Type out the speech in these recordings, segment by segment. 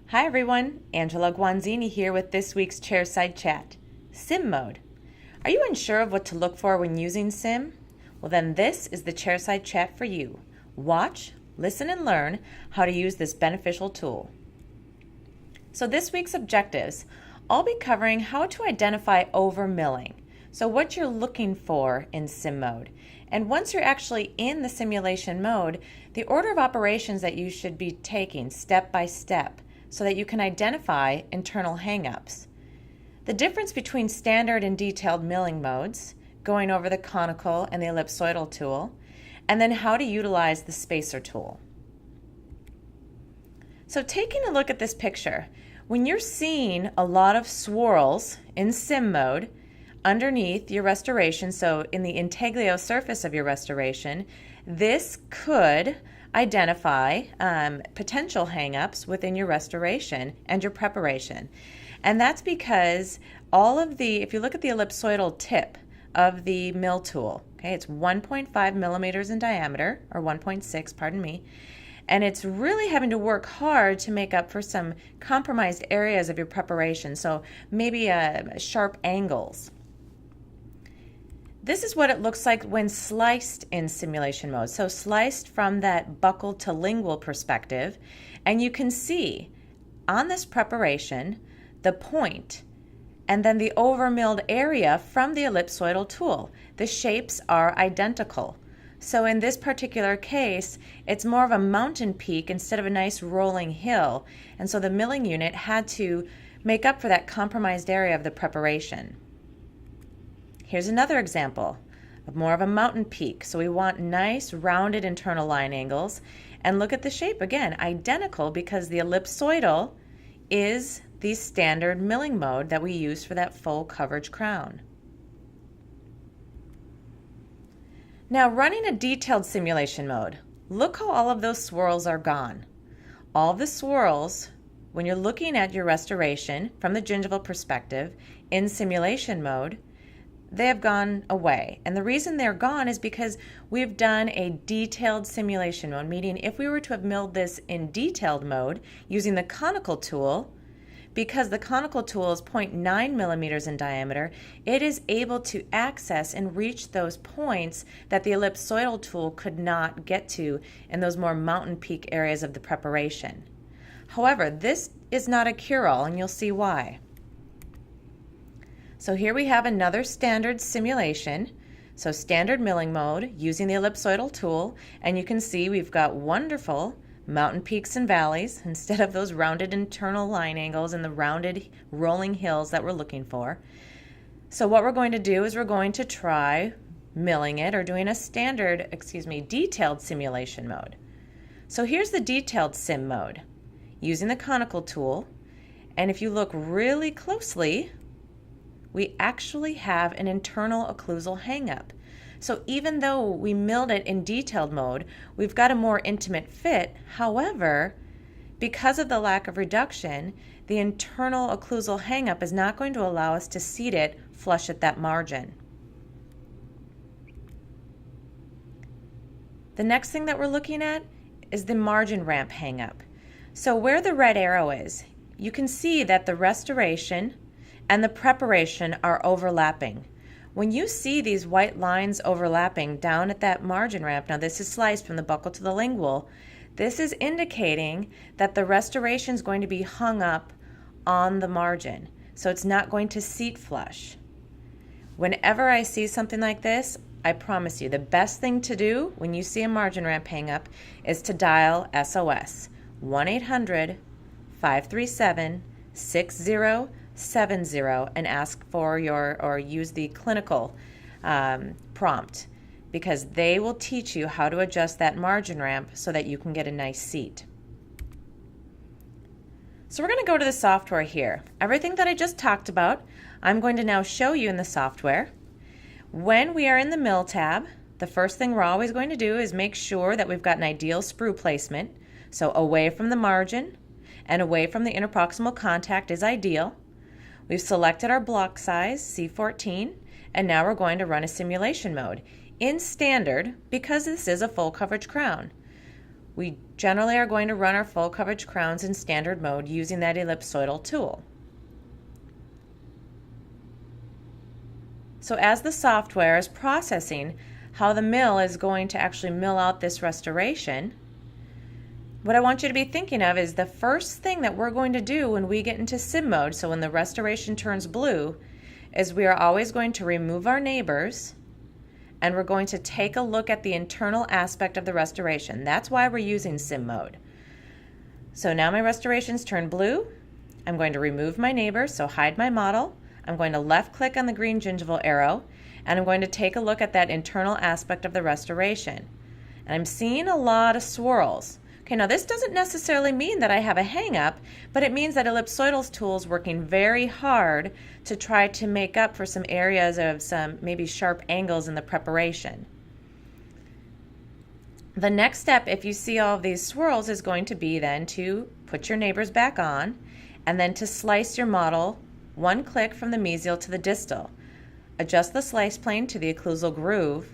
Hi everyone, Angela Guanzini here with this week's Chairside Chat. Sim mode. Are you unsure of what to look for when using Sim? Well then this is the Chairside Chat for you. Watch, listen and learn how to use this beneficial tool. So this week's objectives, I'll be covering how to identify overmilling. So what you're looking for in Sim mode. And once you're actually in the simulation mode, the order of operations that you should be taking step by step so that you can identify internal hangups. The difference between standard and detailed milling modes, going over the conical and the ellipsoidal tool, and then how to utilize the spacer tool. So taking a look at this picture, when you're seeing a lot of swirls in Sim mode underneath your restoration, so in the intaglio surface of your restoration, this could identify potential hangups within your restoration and your preparation. And that's because if you look at the ellipsoidal tip of the mill tool, okay, it's 1.5 millimeters in diameter, or 1.6, pardon me, and it's really having to work hard to make up for some compromised areas of your preparation, so maybe sharp angles. This is what it looks like when sliced in simulation mode. So sliced from that buccal to lingual perspective, and you can see on this preparation the point and then the overmilled area from the ellipsoidal tool. The shapes are identical. So in this particular case, it's more of a mountain peak instead of a nice rolling hill, and so the milling unit had to make up for that compromised area of the preparation. Here's another example of more of a mountain peak. So we want nice rounded internal line angles. And look at the shape again, identical because the ellipsoidal is the standard milling mode that we use for that full coverage crown. Now running a detailed simulation mode, look how all of those swirls are gone. All of the swirls, when you're looking at your restoration from the gingival perspective in simulation mode, they have gone away. And the reason they're gone is because we've done a detailed simulation mode, meaning if we were to have milled this in detailed mode using the conical tool, because the conical tool is 0.9 millimeters in diameter, it is able to access and reach those points that the ellipsoidal tool could not get to in those more mountain peak areas of the preparation. However, this is not a cure-all, and you'll see why. So here we have another standard simulation. So standard milling mode using the ellipsoidal tool, and you can see we've got wonderful mountain peaks and valleys instead of those rounded internal line angles and the rounded rolling hills that we're looking for. So what we're going to do is we're going to try milling it or doing a detailed simulation mode. So here's the detailed sim mode using the conical tool, and if you look really closely, we actually have an internal occlusal hangup. So even though we milled it in detailed mode, we've got a more intimate fit. However, because of the lack of reduction, the internal occlusal hangup is not going to allow us to seat it flush at that margin. The next thing that we're looking at is the margin ramp hangup. So where the red arrow is, you can see that the restoration and the preparation are overlapping. When you see these white lines overlapping down at that margin ramp, now this is sliced from the buccal to the lingual, this is indicating that the restoration is going to be hung up on the margin. So it's not going to seat flush. Whenever I see something like this, I promise you the best thing to do when you see a margin ramp hang up is to dial SOS, 1-800-537-6070, and ask for or use the clinical prompt, because they will teach you how to adjust that margin ramp so that you can get a nice seat. So we're going to go to the software here. Everything that I just talked about, I'm going to now show you in the software. When we are in the mill tab, the first thing we're always going to do is make sure that we've got an ideal sprue placement. So away from the margin and away from the interproximal contact is ideal. We've selected our block size, C14, and now we're going to run a simulation mode. In standard, because this is a full coverage crown, We generally are going to run our full coverage crowns in standard mode using that ellipsoidal tool. So as the software is processing how the mill is going to actually mill out this restoration, what I want you to be thinking of is the first thing that we're going to do when we get into sim mode, so when the restoration turns blue, is we are always going to remove our neighbors and we're going to take a look at the internal aspect of the restoration. That's why we're using sim mode. So now my restoration's turned blue. I'm going to remove my neighbors, so hide my model. I'm going to left click on the green gingival arrow and I'm going to take a look at that internal aspect of the restoration. And I'm seeing a lot of swirls. Okay, now this doesn't necessarily mean that I have a hang up, but it means that ellipsoidal tool is working very hard to try to make up for some areas of some maybe sharp angles in the preparation. The next step, if you see all of these swirls, is going to be then to put your neighbors back on and then to slice your model one click from the mesial to the distal. Adjust the slice plane to the occlusal groove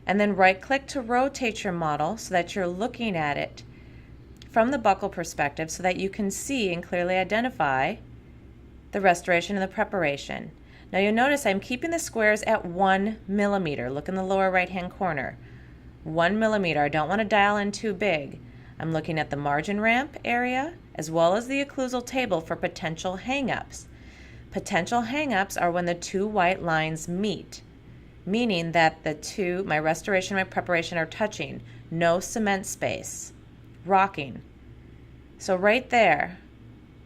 and then right click to rotate your model so that you're looking at it from the buccal perspective so that you can see and clearly identify the restoration and the preparation. Now you'll notice I'm keeping the squares at 1 millimeter. Look in the lower right hand corner. 1 millimeter. I don't want to dial in too big. I'm looking at the margin ramp area as well as the occlusal table for potential hang-ups. Potential hang-ups are when the two white lines meet, meaning that my restoration and my preparation are touching. No cement space. Rocking. So right there,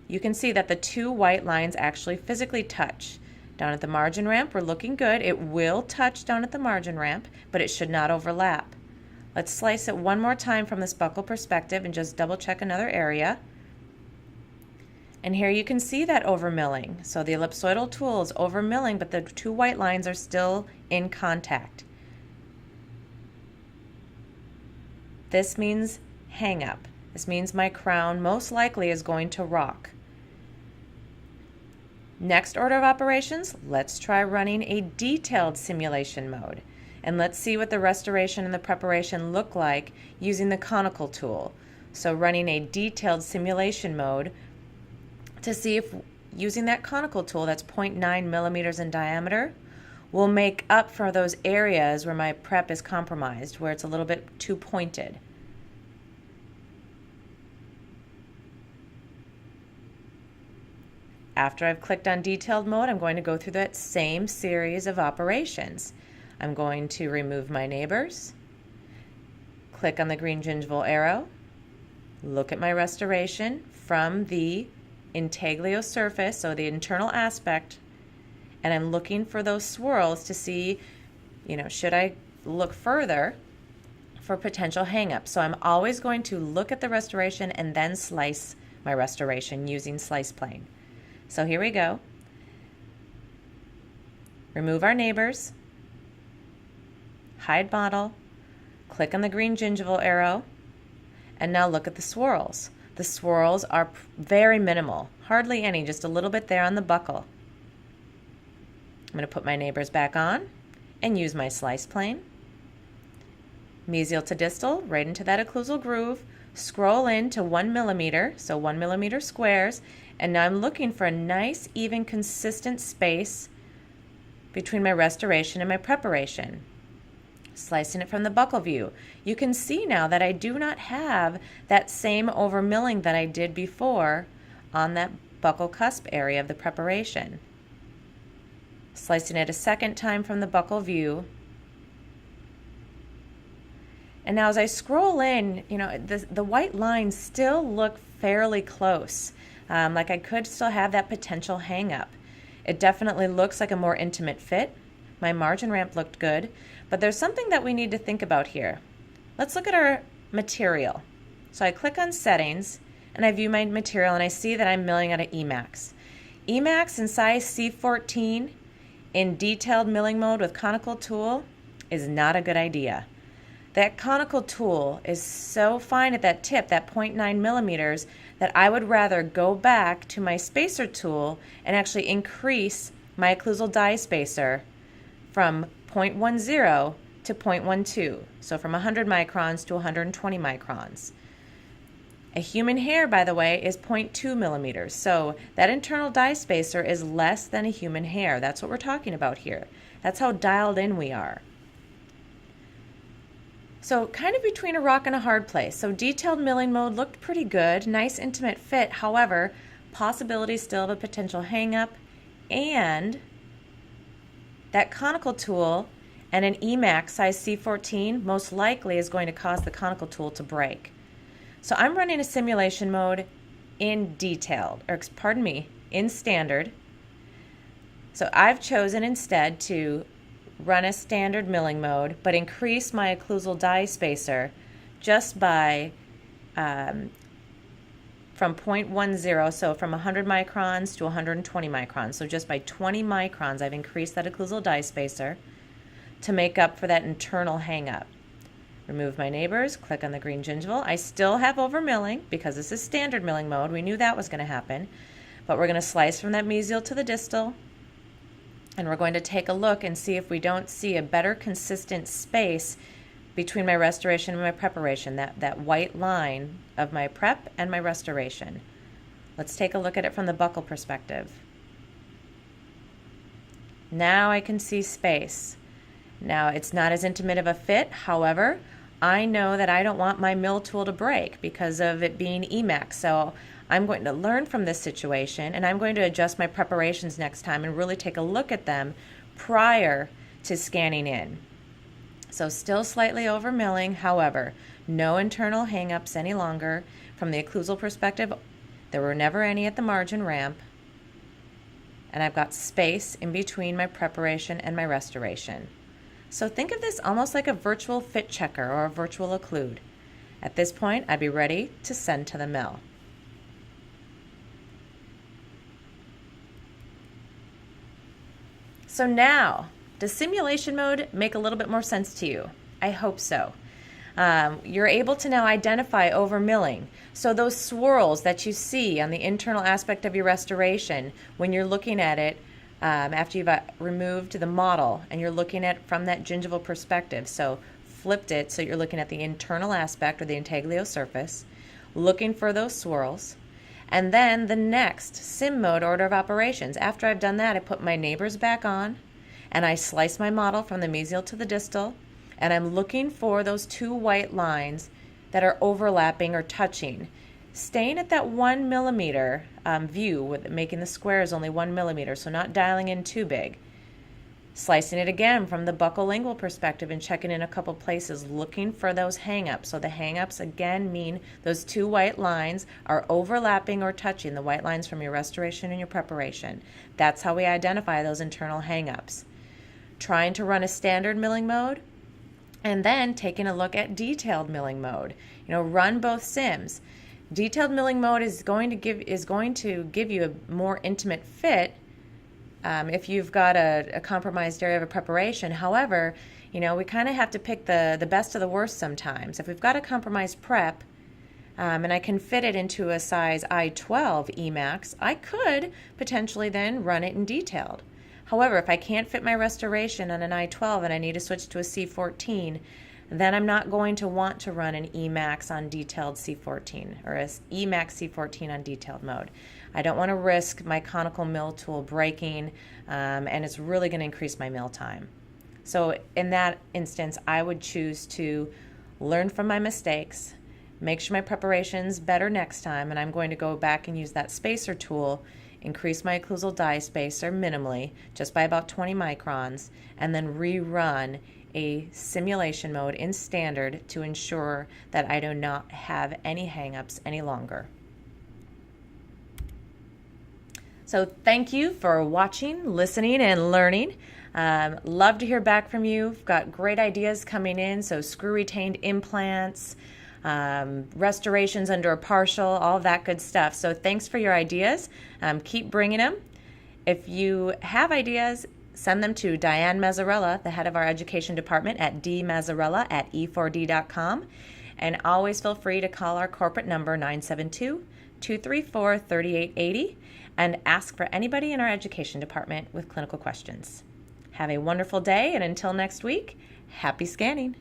you can see that the two white lines actually physically touch. Down at the margin ramp, we're looking good. It will touch down at the margin ramp, but it should not overlap. Let's slice it one more time from this buccal perspective and just double check another area. And here you can see that overmilling. So the ellipsoidal tool is overmilling, but the two white lines are still in contact. This means hang up. This means my crown most likely is going to rock. Next order of operations, let's try running a detailed simulation mode. And let's see what the restoration and the preparation look like using the conical tool. So running a detailed simulation mode to see if using that conical tool that's 0.9 millimeters in diameter will make up for those areas where my prep is compromised, where it's a little bit too pointed. After I've clicked on detailed mode, I'm going to go through that same series of operations. I'm going to remove my neighbors, click on the green gingival arrow, look at my restoration from the intaglio surface, so the internal aspect, and I'm looking for those swirls to see, should I look further for potential hang-ups. So I'm always going to look at the restoration and then slice my restoration using slice plane. So here we go. Remove our neighbors, hide model, click on the green gingival arrow, and now look at the swirls. The swirls are very minimal, hardly any, just a little bit there on the buccal. I'm going to put my neighbors back on and use my slice plane. Mesial to distal, right into that occlusal groove, scroll in to 1 millimeter, so 1 millimeter squares, and now I'm looking for a nice, even, consistent space between my restoration and my preparation. Slicing it from the buccal view, you can see now that I do not have that same overmilling that I did before on that buccal cusp area of the preparation. Slicing it a second time from the buccal view. And now as I scroll in, the white lines still look fairly close. Like I could still have that potential hang up. It definitely looks like a more intimate fit. My margin ramp looked good, but there's something that we need to think about here. Let's look at our material. So I click on settings and I view my material and I see that I'm milling out of Emax. Emax in size C14 in detailed milling mode with conical tool is not a good idea. That conical tool is so fine at that tip, that 0.9 millimeters, that I would rather go back to my spacer tool and actually increase my occlusal die spacer from 0.10 to 0.12, so from 100 microns to 120 microns. A human hair, by the way, is 0.2 millimeters. So that internal dye spacer is less than a human hair. That's what we're talking about here. That's how dialed in we are. So kind of between a rock and a hard place. So detailed milling mode looked pretty good, nice intimate fit. However, possibility still of a potential hang up, and that conical tool and an Emax size C14 most likely is going to cause the conical tool to break. So I'm running a simulation mode in detailed, or pardon me, in standard. So I've chosen instead to run a standard milling mode, but increase my occlusal dye spacer just by from 0.10, so from 100 microns to 120 microns. So just by 20 microns, I've increased that occlusal dye spacer to make up for that internal hang-up. Remove my neighbors, click on the green gingival. I still have over milling because this is standard milling mode. We knew that was going to happen. But we're going to slice from that mesial to the distal, and we're going to take a look and see if we don't see a better consistent space between my restoration and my preparation, that white line of my prep and my restoration. Let's take a look at it from the buccal perspective. Now I can see space. Now it's not as intimate of a fit, however, I know that I don't want my mill tool to break because of it being Emax. So I'm going to learn from this situation, and I'm going to adjust my preparations next time and really take a look at them prior to scanning in. So still slightly over milling, however, no internal hang-ups any longer. From the occlusal perspective, there were never any at the margin ramp, and I've got space in between my preparation and my restoration. So think of this almost like a virtual fit checker or a virtual occlude. At this point, I'd be ready to send to the mill. So now, does simulation mode make a little bit more sense to you? I hope so. You're able to now identify over milling. So those swirls that you see on the internal aspect of your restoration when you're looking at it after you've removed the model and you're looking at it from that gingival perspective. So flipped it so you're looking at the internal aspect or the intaglio surface, looking for those swirls. And then the next sim mode order of operations. After I've done that, I put my neighbors back on and I slice my model from the mesial to the distal, and I'm looking for those two white lines that are overlapping or touching. Staying at that 1 millimeter view, with making the squares only 1 millimeter, so not dialing in too big. Slicing it again from the buccal lingual perspective and checking in a couple places, looking for those hang-ups. So the hang-ups again mean those two white lines are overlapping or touching, the white lines from your restoration and your preparation. That's how we identify those internal hang-ups. Trying to run a standard milling mode, and then taking a look at detailed milling mode. Run both sims. Detailed milling mode is going to give you a more intimate fit if you've got a compromised area of a preparation. However, we kind of have to pick the best of the worst sometimes. If we've got a compromised prep and I can fit it into a size I-12 Emax, I could potentially then run it in detailed. However, if I can't fit my restoration on an I-12 and I need to switch to a C14, then I'm not going to want to run an Emax on detailed C14 or an Emax C14 on detailed mode. I don't want to risk my conical mill tool breaking, and it's really going to increase my mill time. So in that instance, I would choose to learn from my mistakes, make sure my preparation's better next time, and I'm going to go back and use that spacer tool, increase my occlusal dye spacer minimally, just by about 20 microns, and then rerun a simulation mode in standard to ensure that I do not have any hangups any longer. So thank you for watching, listening, and learning. Love to hear back from you. We've got great ideas coming in, so screw retained implants, restorations under a partial, all that good stuff. So thanks for your ideas. Keep bringing them. If you have ideas, send them to Diane Mazzarella, the head of our education department, at dmazzarella@e4d.com. And always feel free to call our corporate number, 972-234-3880, and ask for anybody in our education department with clinical questions. Have a wonderful day, and until next week, happy scanning.